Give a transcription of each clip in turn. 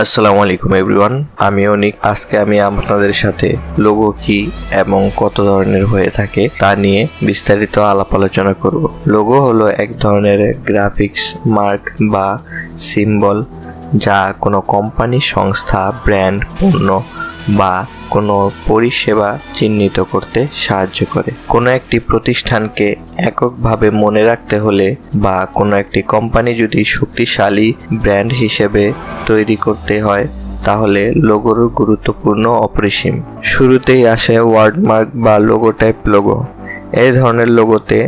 আসসালামু আলাইকুম এভরিওয়ান, আমি অনিক। আজকে আমি আপনাদের সাথে লোগো কি এবং কত ধরনের হয়ে থাকে তা নিয়ে বিস্তারিত আলাপ আলোচনা করব। লোগো হলো এক ধরনের গ্রাফিক্স মার্ক বা সিম্বল যা কোনো কোম্পানি, সংস্থা, ব্র্যান্ড, পণ্য বা কোনো পরিষেবা চিহ্নিত করতে সাহায্য করে। কোনো একটি প্রতিষ্ঠানকে এককভাবে মনে রাখতে হলে বা কোনো একটি কোম্পানি যদি শক্তিশালী ব্র্যান্ড হিসেবে তৈরি করতে হয় তাহলে লোগোর গুরুত্বপূর্ণ অপরিসীম। শুরুতেই আসে ওয়ার্ডমার্ক বা লোগোটাইপ লোগো। এই ধরনের লোগোতে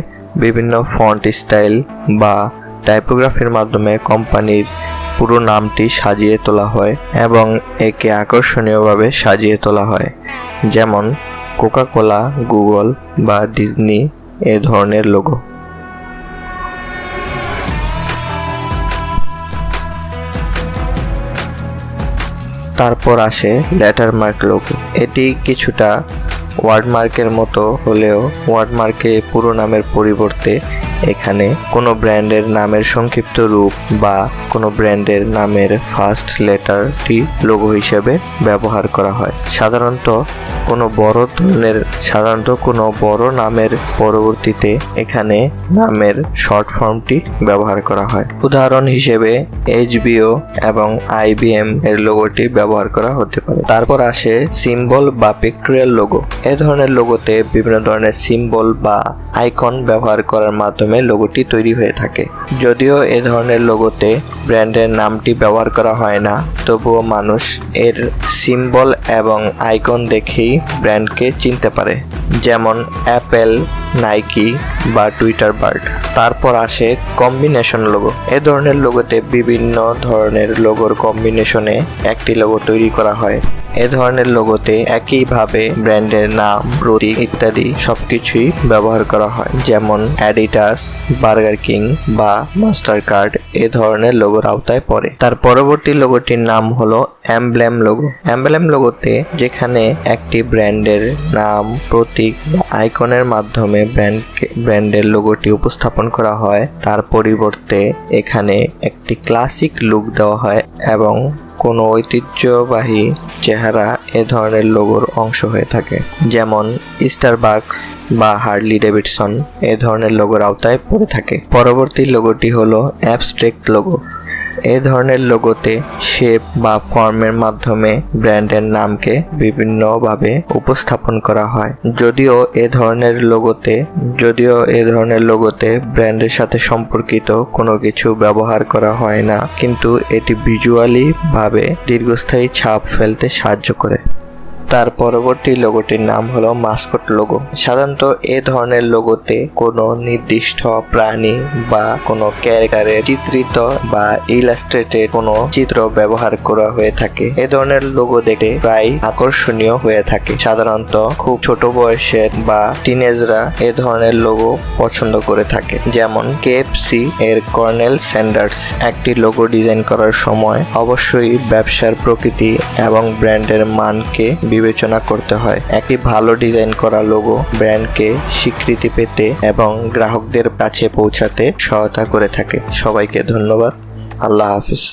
বিভিন্ন ফন্ট স্টাইল বা টাইপোগ্রাফির মাধ্যমে কোম্পানির পুরো নামটি সাজিয়ে তোলা হয় এবং একে আকর্ষণীয়ভাবে সাজিয়ে তোলা হয়, যেমন কোকাকোলা, গুগল বা ডিজনি এ ধরনের লোগো। তারপর আসে লেটারমার্ক লোগো। এটি কিছুটা ওয়ার্ডমার্কের মতো হলেও ওয়ার্ডমার্কে পুরো নামের পরিবর্তে এখানে কোনো ব্র্যান্ডের নামের সংক্ষিপ্ত রূপ বা কোনো ব্র্যান্ডের নামের ফার্স্ট লেটারটি লোগো হিসেবে ব্যবহার করা হয়। সাধারণত কোনো বড় নামের পরবর্তীতে এখানে নামের শর্ট ফর্মটি ব্যবহার করা হয়। উদাহরণ হিসেবে HBO এবং IBM এর লোগোটি ব্যবহার করা হতে পারে। তারপর আসে সিম্বল বা পিক্টোরিয়াল লোগো। এই ধরনের লোগোতে বিভিন্ন ধরনের সিম্বল বা আইকন ব্যবহার করার মাধ্যমে লোগোটি তৈরি হয়ে থাকে। যদিও এ ধরনের লোগোতে ব্র্যান্ডের নামটি ব্যবহার করা হয় না, তবুও মানুষ এর সিম্বল এবং আইকন দেখেই ব্র্যান্ডকে চিনতে পারে, যেমন অ্যাপেল, নাইকি বা টুইটার বার্ড। তারপর আসে কম্বিনেশন লোগো। এ ধরনের লোগোতে বিভিন্ন ধরনের লোগোর কম্বিনেশনে একটি লোগো তৈরি করা হয়। এ ধরনের লোগোতে একইভাবে ব্র্যান্ডের নাম, প্রতীক ইত্যাদি সবকিছুই ব্যবহার করা হয়, যেমন অ্যাডিডাস, বার্গার কিং বা মাস্টার কার্ড এ ধরনের লোগোর আওতায় পড়ে। তার পরবর্তী লোগোটির নাম হলো এমব্লেম লোগো। এমব্লেম লোগোতে যেখানে একটি ব্র্যান্ডের নাম, প্রতীক বা আইকনের মাধ্যমে ব্র্যান্ডের লোগোটি উপস্থাপন করা হয়, তার পরিবর্তে এখানে একটি ক্লাসিক লুক দেওয়া হয় এবং কোনো ঐতিহ্যবাহী চেহারা এ ধরনের লোগোর অংশ হয়ে থাকে, যেমন স্টারবাকস বা হার্লি ডেভিডসন এ ধরনের লোগোর আওতায় পড়ে থাকে। পরবর্তী লোগোটি হলো অ্যাবস্ট্রাক্ট লোগো। এ ধরনের লোগোতে শেপ বা ফর্মের মাধ্যমে ব্র্যান্ডের নামকে বিভিন্নভাবে উপস্থাপন করা হয়। যদিও এ ধরনের লোগোতে ব্র্যান্ডের সাথে সম্পর্কিত কোনো কিছু ব্যবহার করা হয় না, কিন্তু এটি ভিজুয়ালি ভাবে দীর্ঘস্থায়ী ছাপ ফেলতে সাহায্য করে। তার পরবর্তী লোগোটির নাম হলো মাস্কট লোগো। সাধারণত এ ধরনের লোগোতে কোনো নির্দিষ্ট প্রাণী বা কোনো ক্যারেক্টারের চিত্রিত বা ইলাস্ট্রেটেড কোনো চিত্র ব্যবহার করা হয়ে থাকে। এ ধরনের লোগো দেখতে প্রায় আকর্ষণীয় হয়ে থাকে। সাধারণত খুব ছোট বয়সের বা টিনেজরা এ ধরনের লোগো পছন্দ করে থাকে, যেমন KFC এর কর্নেল স্যান্ডার্স। একটি লোগো ডিজাইন করার সময় অবশ্যই ব্যবসার প্রকৃতি এবং ব্র্যান্ডের মানকে বিবেচনা করতে হয়। একটি ভালো ডিজাইন করা লোগো ব্র্যান্ডকে স্বীকৃতি পেতে এবং গ্রাহকদের কাছে পৌঁছাতে সহায়তা করে থাকে। সবাইকে ধন্যবাদ। আল্লাহ হাফিজ।